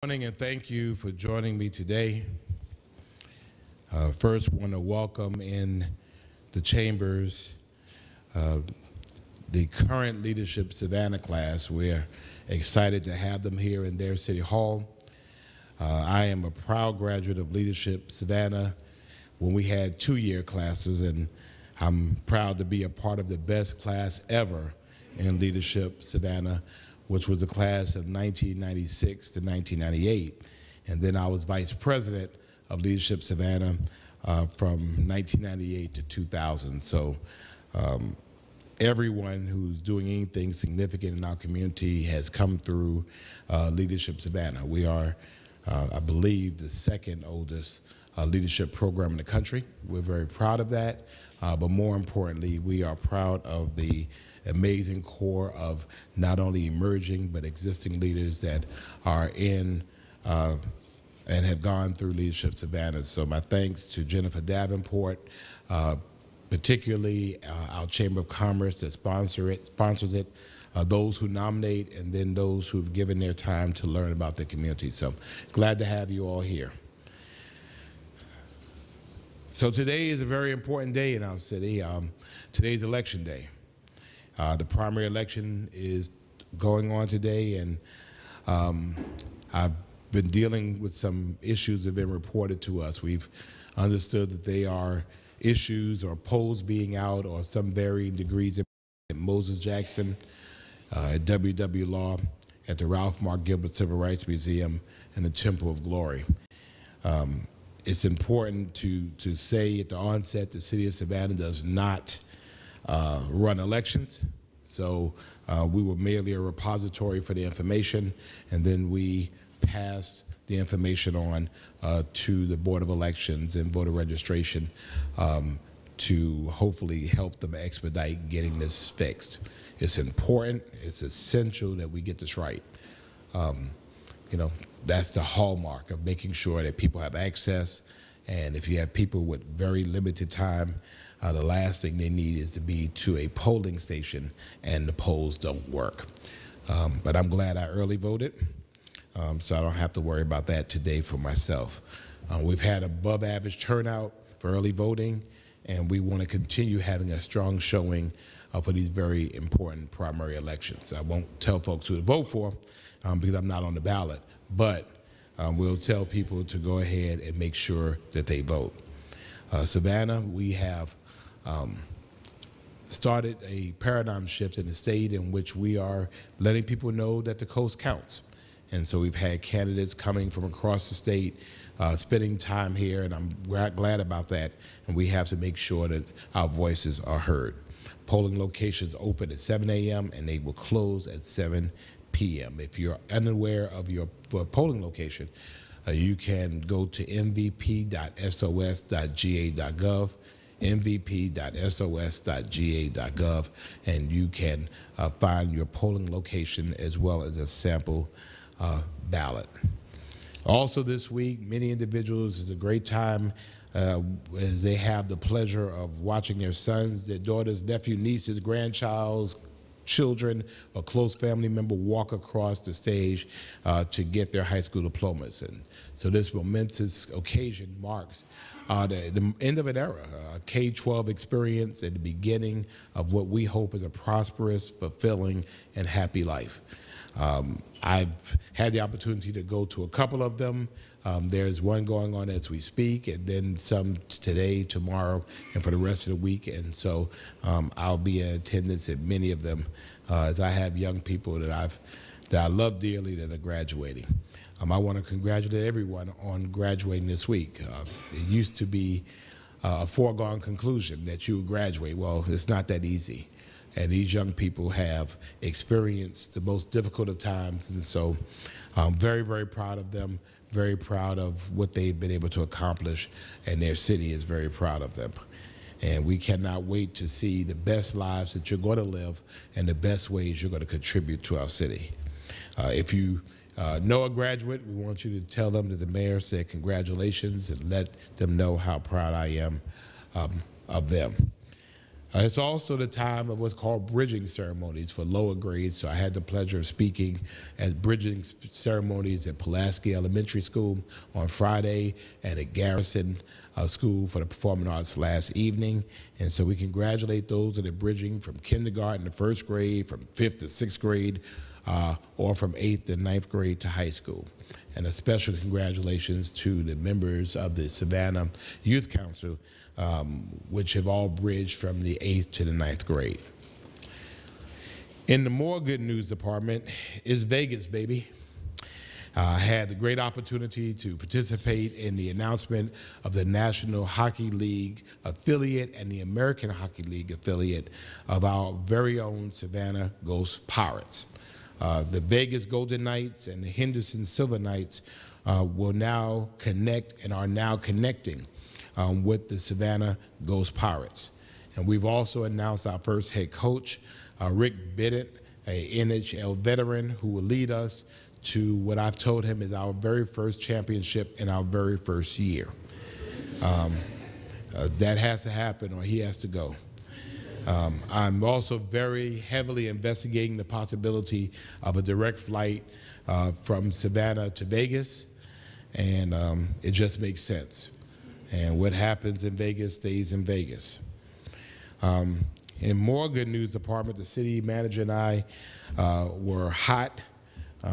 Morning, and thank you for joining me today. First, want to welcome in the chambers the current Leadership Savannah class. We're excited to have them here in their City Hall. I am a proud graduate of Leadership Savannah when we had two-year classes, and I'm proud to be a part of the best class ever in Leadership Savannah, which was a class of 1996 to 1998. And then I was vice president of Leadership Savannah from 1998 to 2000. So everyone who's doing anything significant in our community has come through Leadership Savannah. We are, I believe, the second oldest leadership program in the country. We're very proud of that, but more importantly, we are proud of the amazing core of not only emerging but existing leaders that are in and have gone through Leadership Savannah. So my thanks to Jennifer Davenport, particularly our Chamber of Commerce that sponsors it, those who nominate, and then those who've given their time to learn about the community. So glad to have you all here. So today is a very important day in our city. Today's election day. The primary election is going on today, and I've been dealing with some issues that have been reported to us. We've understood that they are issues or polls being out or some varying degrees at Moses Jackson, at WW Law, at the Ralph Mark Gilbert Civil Rights Museum, and the Temple of Glory. It's important to say at the onset the city of Savannah does not run elections. So we were merely a repository for the information, and then we passed the information on to the Board of Elections and voter registration to hopefully help them expedite getting this fixed. It's important, it's essential that we get this right. You know, that's the hallmark of making sure that people have access, and if you have people with very limited time, the last thing they need is to be to a polling station and the polls don't work. But I'm glad I early voted, so I don't have to worry about that today for myself. We've had above average turnout for early voting, and we want to continue having a strong showing for these very important primary elections. I won't tell folks who to vote for because I'm not on the ballot, but we'll tell people to go ahead and make sure that they vote. Savannah, we have started a paradigm shift in the state in which we are letting people know that the coast counts. And so we've had candidates coming from across the state, spending time here, and I'm glad about that. And we have to make sure that our voices are heard. Polling locations open at 7 a.m. and they will close at 7 p.m. If you're unaware of your polling location, you can go to mvp.sos.ga.gov, mvp.sos.ga.gov, and you can find your polling location as well as a sample ballot. Also this week, many individuals, is a great time as they have the pleasure of watching their sons, their daughters, nephews, nieces, grandchilds, children, or close family member walk across the stage to get their high school diplomas. And so this momentous occasion marks the end of an era, a K-12 experience and the beginning of what we hope is a prosperous, fulfilling, and happy life. I've had the opportunity to go to a couple of them. There's one going on as we speak, and then some today, tomorrow, and for the rest of the week. And so I'll be in attendance at many of them as I have young people that I love dearly that are graduating. I want to congratulate everyone on graduating this week. It used to be a foregone conclusion that you would graduate. Well, it's not that easy. And these young people have experienced the most difficult of times, and so I'm very, very proud of them, very proud of what they've been able to accomplish, and their city is very proud of them. And we cannot wait to see the best lives that you're going to live and the best ways you're going to contribute to our city. If you know a graduate, we want you to tell them that the mayor said congratulations and let them know how proud I am of them. It's also the time of what's called bridging ceremonies for lower grades. So I had the pleasure of speaking at bridging ceremonies at Pulaski Elementary School on Friday and at Garrison School for the Performing Arts last evening. And so we congratulate those that are bridging from kindergarten to first grade, from 5th to 6th grade, or from 8th to 9th grade to high school. And a special congratulations to the members of the Savannah Youth Council, which have all bridged from the 8th to the 9th grade. In the more good news department is Vegas, baby. I had the great opportunity to participate in the announcement of the National Hockey League affiliate and the American Hockey League affiliate of our very own Savannah Ghost Pirates. The Vegas Golden Knights and the Henderson Silver Knights will now connect and are now connecting with the Savannah Ghost Pirates. And we've also announced our first head coach, Rick Bennett, a NHL veteran who will lead us to what I've told him is our very first championship in our very first year. That has to happen or he has to go. I'm also very heavily investigating the possibility of a direct flight from Savannah to Vegas, and it just makes sense. And what happens in Vegas stays in Vegas. In more good news department, the city manager and I were hot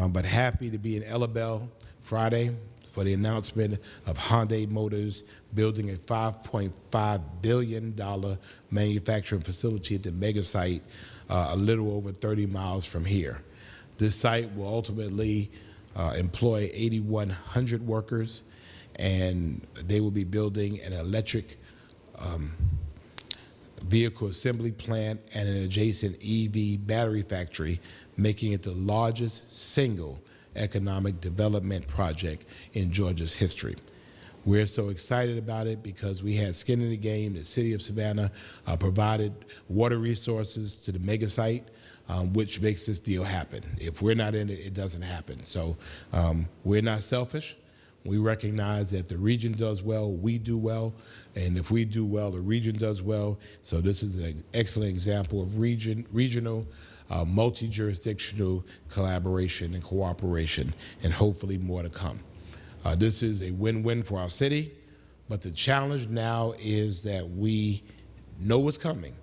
but happy to be in Ellabelle Friday for the announcement of Hyundai Motors building a $5.5 billion manufacturing facility at the mega site a little over 30 miles from here. This site will ultimately employ 8,100 workers, and they will be building an electric vehicle assembly plant and an adjacent EV battery factory, making it the largest single economic development project in Georgia's history. We're so excited about it because we had skin in the game. The city of Savannah provided water resources to the mega site, which makes this deal happen. If we're not in it, it doesn't happen. So we're not selfish. We recognize that if the region does well, we do well, and if we do well, the region does well. So this is an excellent example of regional, multi-jurisdictional collaboration and cooperation, and hopefully more to come. This is a win-win for our city, but the challenge now is that we know what's coming,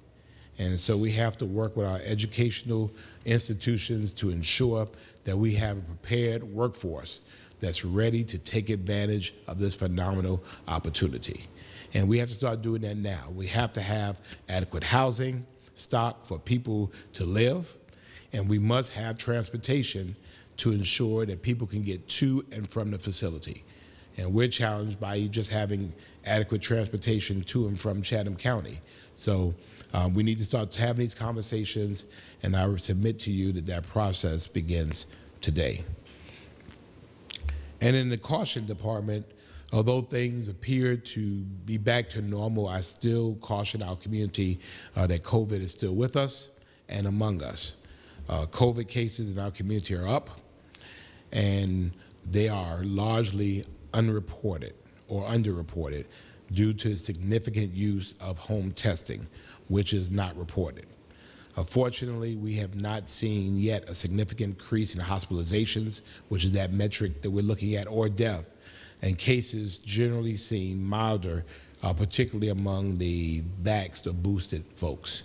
and so we have to work with our educational institutions to ensure that we have a prepared workforce that's ready to take advantage of this phenomenal opportunity. And we have to start doing that now. We have to have adequate housing stock for people to live, and we must have transportation to ensure that people can get to and from the facility. And we're challenged by just having adequate transportation to and from Chatham County. So we need to start having these conversations, and I would submit to you that that process begins today. And in the caution department, although things appear to be back to normal, I still caution our community that COVID is still with us and among us. COVID cases in our community are up, and they are largely unreported or underreported due to the significant use of home testing, which is not reported. Fortunately, we have not seen yet a significant increase in hospitalizations, which is that metric that we're looking at, or death, and cases generally seem milder, particularly among the vaxxed or boosted folks.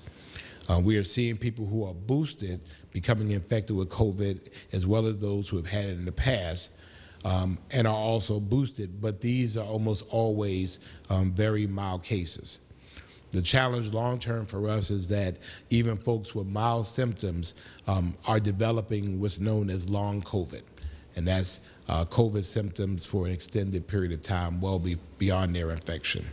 We are seeing people who are boosted becoming infected with COVID, as well as those who have had it in the past, and are also boosted, but these are almost always very mild cases. The challenge long-term for us is that even folks with mild symptoms are developing what's known as long COVID, and that's COVID symptoms for an extended period of time, well beyond their infection.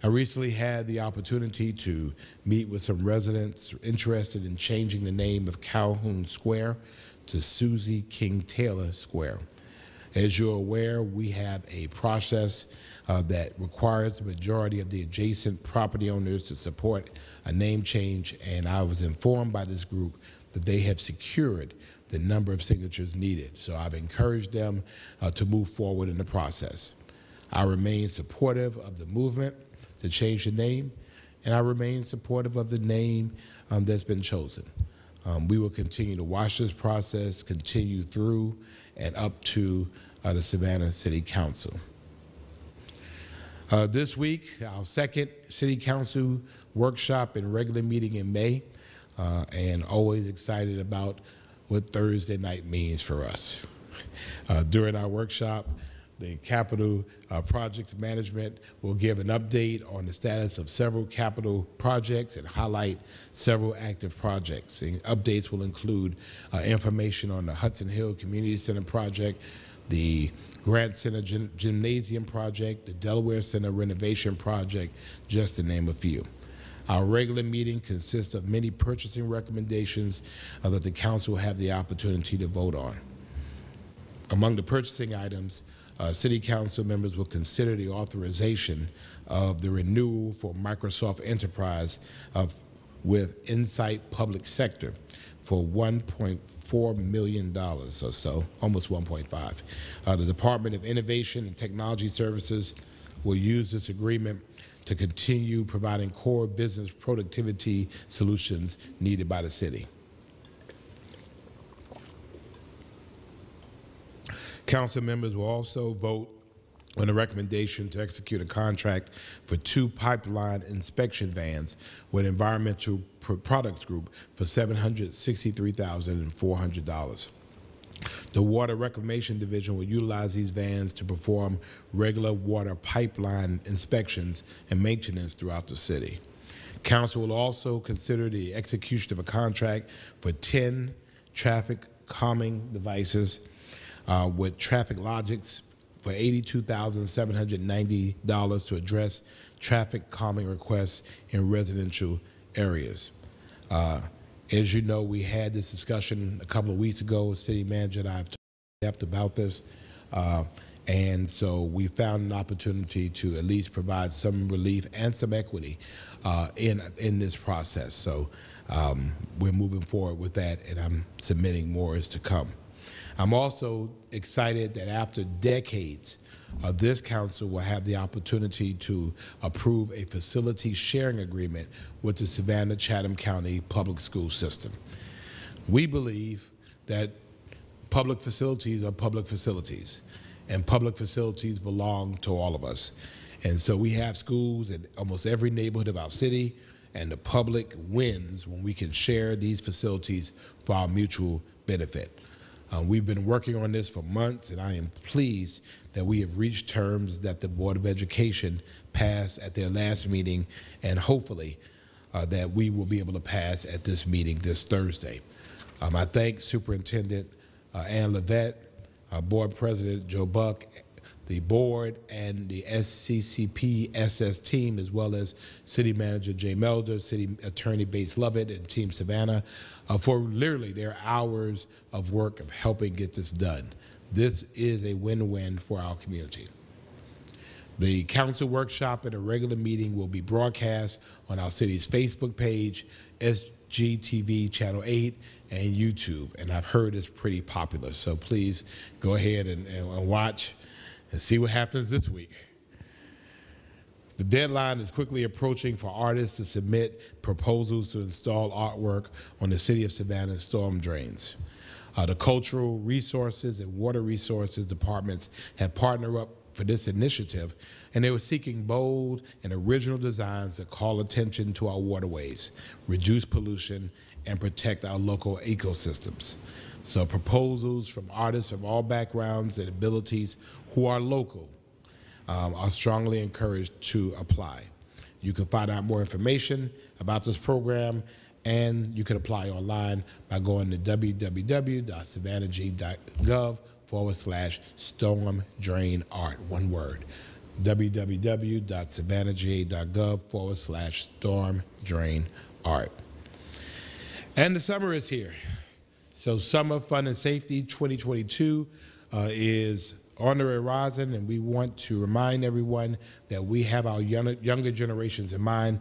I recently had the opportunity to meet with some residents interested in changing the name of Calhoun Square to Susie King Taylor Square. As you're aware, we have a process that requires the majority of the adjacent property owners to support a name change, and I was informed by this group that they have secured the number of signatures needed. So I've encouraged them to move forward in the process. I remain supportive of the movement to change the name, and I remain supportive of the name that's been chosen. We will continue to watch this process continue through and up to the Savannah City Council. This week, our second City Council workshop and regular meeting in May, and always excited about what Thursday night means for us. During our workshop, the Capital Projects Management will give an update on the status of several capital projects and highlight several active projects. And updates will include information on the Hudson Hill Community Center project, the Grant Center Gymnasium project, the Delaware Center renovation project, just to name a few. Our regular meeting consists of many purchasing recommendations that the council will have the opportunity to vote on. Among the purchasing items, City Council members will consider the authorization of the renewal for Microsoft Enterprise with Insight Public Sector for $1.4 million or so, almost 1.5. The Department of Innovation and Technology Services will use this agreement to continue providing core business productivity solutions needed by the city. Council members will also vote on a recommendation to execute a contract for 2 pipeline inspection vans with Environmental Products Group for $763,400. The Water Reclamation Division will utilize these vans to perform regular water pipeline inspections and maintenance throughout the city. Council will also consider the execution of a contract for 10 traffic calming devices with Traffic Logics for $82,790 to address traffic calming requests in residential areas. As you know, we had this discussion a couple of weeks ago. City manager and I have talked in depth about this. And so we found an opportunity to at least provide some relief and some equity in this process. So we're moving forward with that, and I'm submitting more is to come. I'm also excited that after decades, this council will have the opportunity to approve a facility sharing agreement with the Savannah Chatham County Public School System. We believe that public facilities are public facilities, and public facilities belong to all of us. And so we have schools in almost every neighborhood of our city, and the public wins when we can share these facilities for our mutual benefit. We've been working on this for months, and I am pleased that we have reached terms that the Board of Education passed at their last meeting, and hopefully that we will be able to pass at this meeting this Thursday. I thank Superintendent Ann Levette, Board President Joe Buck, the board and the SCCP SS team, as well as City Manager Jay Melder, City Attorney Bates Lovett, and Team Savannah for literally their hours of work of helping get this done. This is a win-win for our community. The council workshop and a regular meeting will be broadcast on our city's Facebook page, SGTV Channel 8, and YouTube, and I've heard it's pretty popular, so please go ahead and watch and see what happens this week. The deadline is quickly approaching for artists to submit proposals to install artwork on the City of Savannah's storm drains. The Cultural Resources and Water Resources departments have partnered up for this initiative, and they were seeking bold and original designs that call attention to our waterways, reduce pollution, and protect our local ecosystems. So proposals from artists of all backgrounds and abilities who are local are strongly encouraged to apply. You can find out more information about this program, and you can apply online by going to www.savannahg.gov/storm-drain-art, one word, www.savannahg.gov/storm-drain-art. And the summer is here. So Summer Fun and Safety 2022 is on the horizon, and we want to remind everyone that we have our younger generations in mind,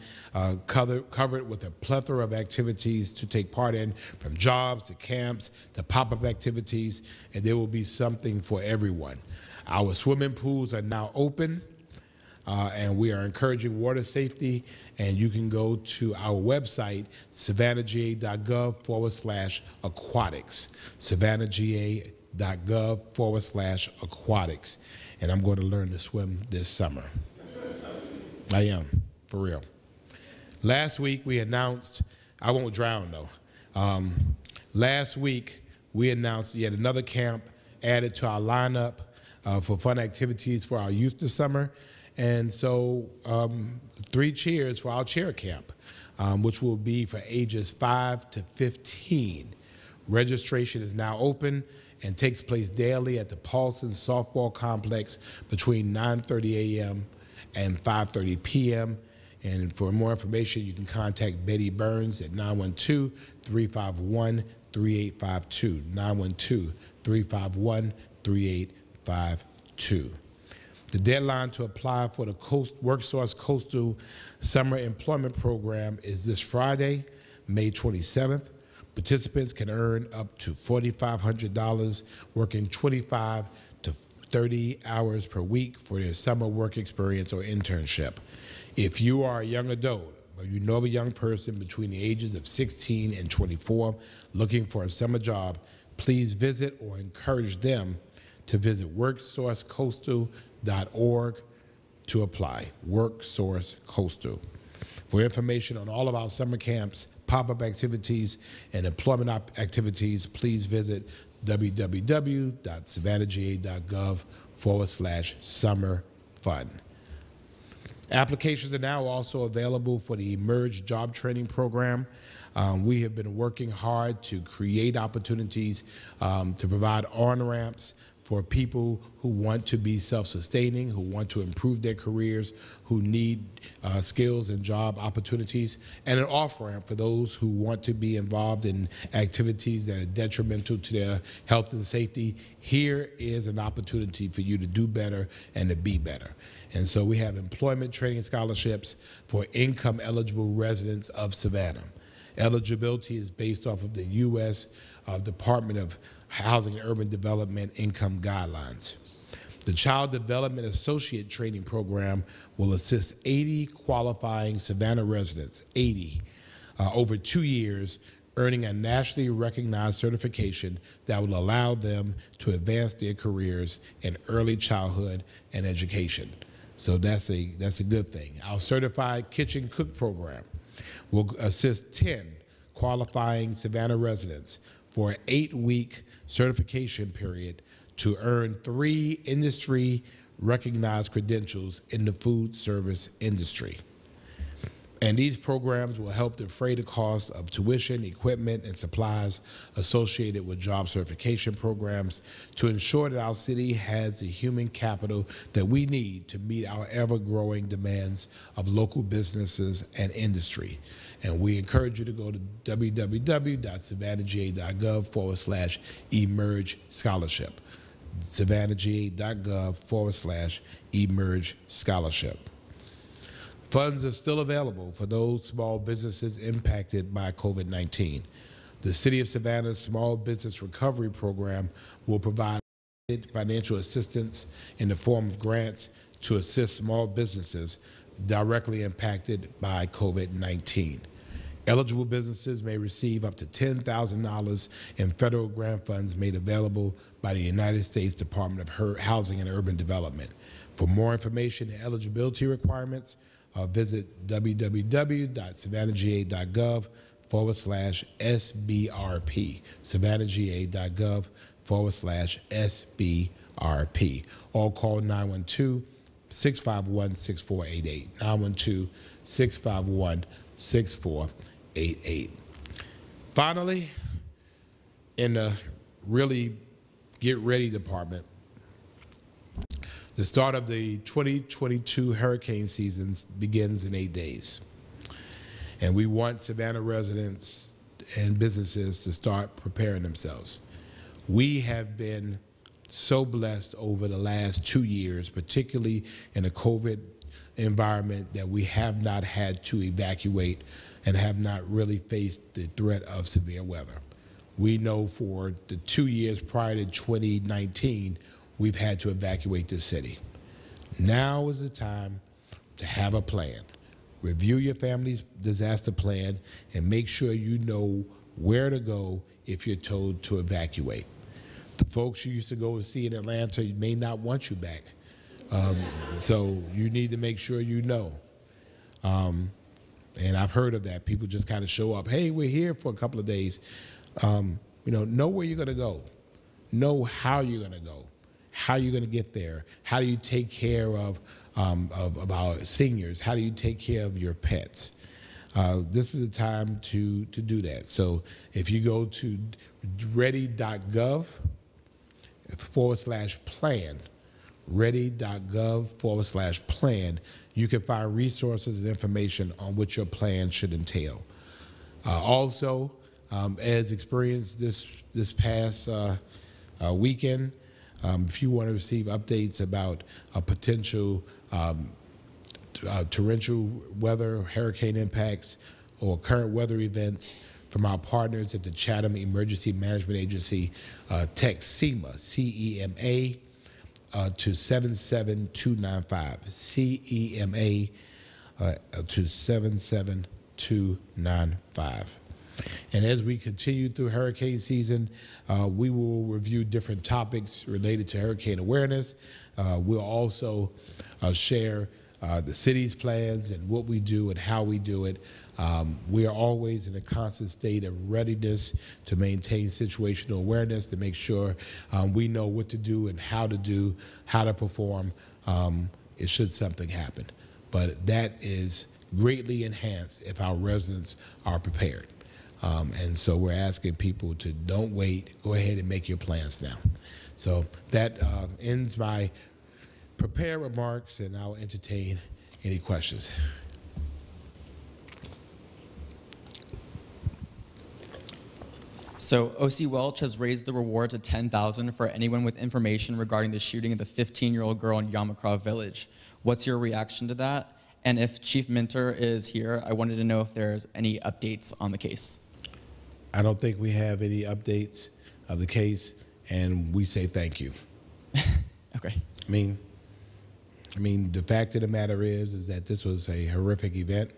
covered with a plethora of activities to take part in, from jobs to camps to pop-up activities, and there will be something for everyone. Our swimming pools are now open, and we are encouraging water safety, and you can go to our website, savannahga.gov/aquatics, savannahga.gov/aquatics, and I'm going to learn to swim this summer. I am, for real. Last week we announced, I won't drown though. Last week we announced yet another camp added to our lineup for fun activities for our youth this summer. And so 3 cheers for our chair camp, which will be for ages 5 to 15. Registration is now open and takes place daily at the Paulson Softball Complex between 9:30 a.m. and 5:30 p.m. And for more information, you can contact Betty Burns at 912-351-3852, 912-351-3852. The deadline to apply for the WorkSource Coastal Summer Employment Program is this Friday, May 27th. Participants can earn up to $4,500 working 25 to 30 hours per week for their summer work experience or internship. If you are a young adult or you know of a young person between the ages of 16 and 24 looking for a summer job, please visit or encourage them to visit WorkSourceCoastal.org to apply. WorkSource Coastal. For information on all of our summer camps, pop-up activities, and employment activities, please visit www.savannahga.gov/summer-fun. Applications are now also available for the Emerge Job Training Program. We have been working hard to create opportunities to provide on-ramps for people who want to be self-sustaining, who want to improve their careers, who need skills and job opportunities, and an off-ramp for those who want to be involved in activities that are detrimental to their health and safety. Here is an opportunity for you to do better and to be better. And so we have employment training scholarships for income-eligible residents of Savannah. Eligibility is based off of the U.S. Department of Housing and Urban Development Income Guidelines. The Child Development Associate Training Program will assist 80 qualifying Savannah residents, 80, over 2 years, earning a nationally recognized certification that will allow them to advance their careers in early childhood and education. So that's a good thing. Our Certified Kitchen Cook Program will assist 10 qualifying Savannah residents for an 8-week certification period to earn 3 industry-recognized credentials in the food service industry. And these programs will help defray the costs of tuition, equipment, and supplies associated with job certification programs to ensure that our city has the human capital that we need to meet our ever-growing demands of local businesses and industry. And we encourage you to go to www.savannahga.gov/emerge scholarship, savannahga.gov/emerge scholarship. Funds are still available for those small businesses impacted by COVID-19. The City of Savannah's Small Business Recovery Program will provide financial assistance in the form of grants to assist small businesses directly impacted by COVID-19. Eligible businesses may receive up to $10,000 in federal grant funds made available by the United States Department of Housing and Urban Development. For more information and eligibility requirements, visit www.savannahga.gov/SBRP, savannahga.gov/SBRP. Or call 912-651-6488, 912-651-6488. Finally, in the really get ready department, the start of the 2022 hurricane season begins in 8 days. And we want Savannah residents and businesses to start preparing themselves. We have been so blessed over the last 2 years, particularly in a COVID environment, that we have not had to evacuate and have not really faced the threat of severe weather. We know for the 2 years prior to 2019, we've had to evacuate the city. Now is the time to have a plan. Review your family's disaster plan and make sure you know where to go if you're told to evacuate. The folks you used to go and see in Atlanta may not want you back. So you need to make sure you know. And I've heard of that. People just kind of show up. Hey, we're here for a couple of days. Know where you're going to go. Know how you're going to go. How you're going to get there. How do you take care of our seniors? How do you take care of your pets? This is the time to do that. So if you go to ready.gov/plan, ready.gov/plan, you can find resources and information on what your plan should entail. Also, as experienced this past weekend, if you want to receive updates about potential torrential weather, hurricane impacts, or current weather events from our partners at the Chatham Emergency Management Agency, text CEMA, C-E-M-A, to 77295, CEMA to 77295. And as we continue through hurricane season, we will review different topics related to hurricane awareness. We'll also share the city's plans and what we do and how we do it. We are always in a constant state of readiness to maintain situational awareness, to make sure we know what to do and how to perform should something happen. But that is greatly enhanced if our residents are prepared. And so we're asking people to don't wait, go ahead and make your plans now. So that ends my prepared remarks, and I'll entertain any questions. So OC Welch has raised the reward to $10,000 for anyone with information regarding the shooting of the 15-year-old girl in Yamacraw Village. What's your reaction to that? And if Chief Minter is here, I wanted to know if there's any updates on the case. I don't think we have any updates of the case, and we say thank you. Okay. I mean, the fact of the matter is that this was a horrific event.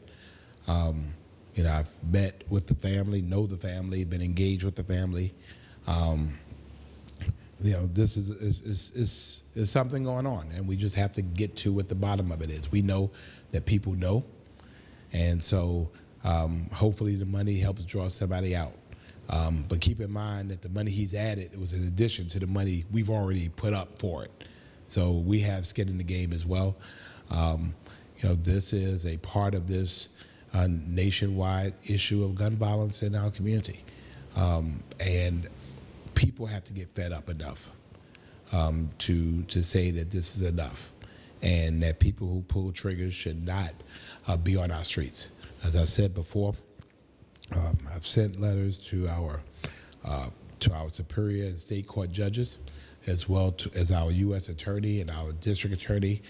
I've met with the family, know the family, been engaged with the family. This is something going on, and we just have to get to what the bottom of it is. We know that people know, and so hopefully the money helps draw somebody out. But keep in mind that the money he's added, it was in addition to the money we've already put up for it. So we have skin in the game as well. This is a part of this nationwide issue of gun violence in our community. And people have to get fed up enough to say that this is enough, and that people who pull triggers should not be on our streets. As I said before, I've sent letters to our superior and state court judges, as well as our U.S. attorney and our district attorney.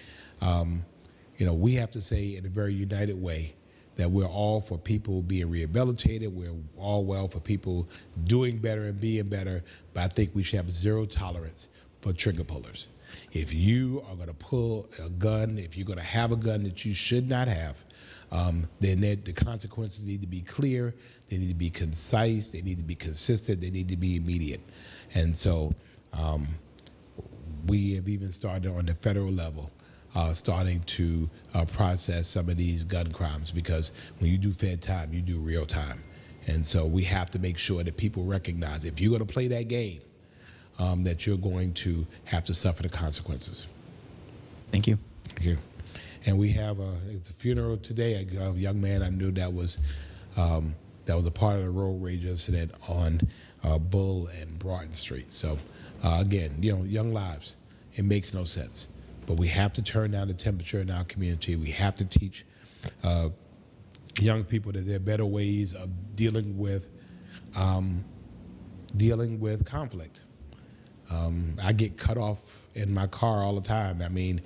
We have to say in a very united way that we're all for people being rehabilitated. We're all well for people doing better and being better, but I think we should have zero tolerance for trigger pullers. If you are going to pull a gun, if you're going to have a gun that you should not have, then the consequences need to be clear, they need to be concise, they need to be consistent, they need to be immediate. And so we have even started on the federal level, starting to process some of these gun crimes, because when you do fed time, you do real time. And so we have to make sure that people recognize if you're going to play that game, that you're going to have to suffer the consequences. Thank you. Thank you. And we have at the funeral today, a young man I knew that was a part of the road rage incident on Bull and Broughton Street. So again, young lives, it makes no sense. But we have to turn down the temperature in our community. We have to teach young people that there are better ways of dealing with conflict. I get cut off in my car all the time. I mean,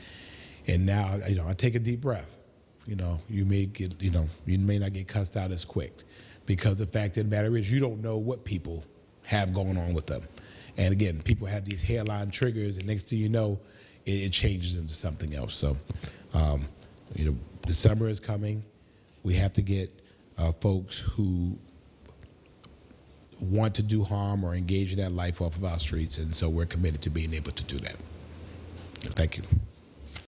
and now, I take a deep breath. You may not get cussed out as quick, because the fact of the matter is you don't know what people have going on with them. And again, people have these hairline triggers, and next thing you know, it changes into something else. So, the summer is coming. We have to get folks who want to do harm or engage in that life off of our streets, and so we're committed to being able to do that. Thank you.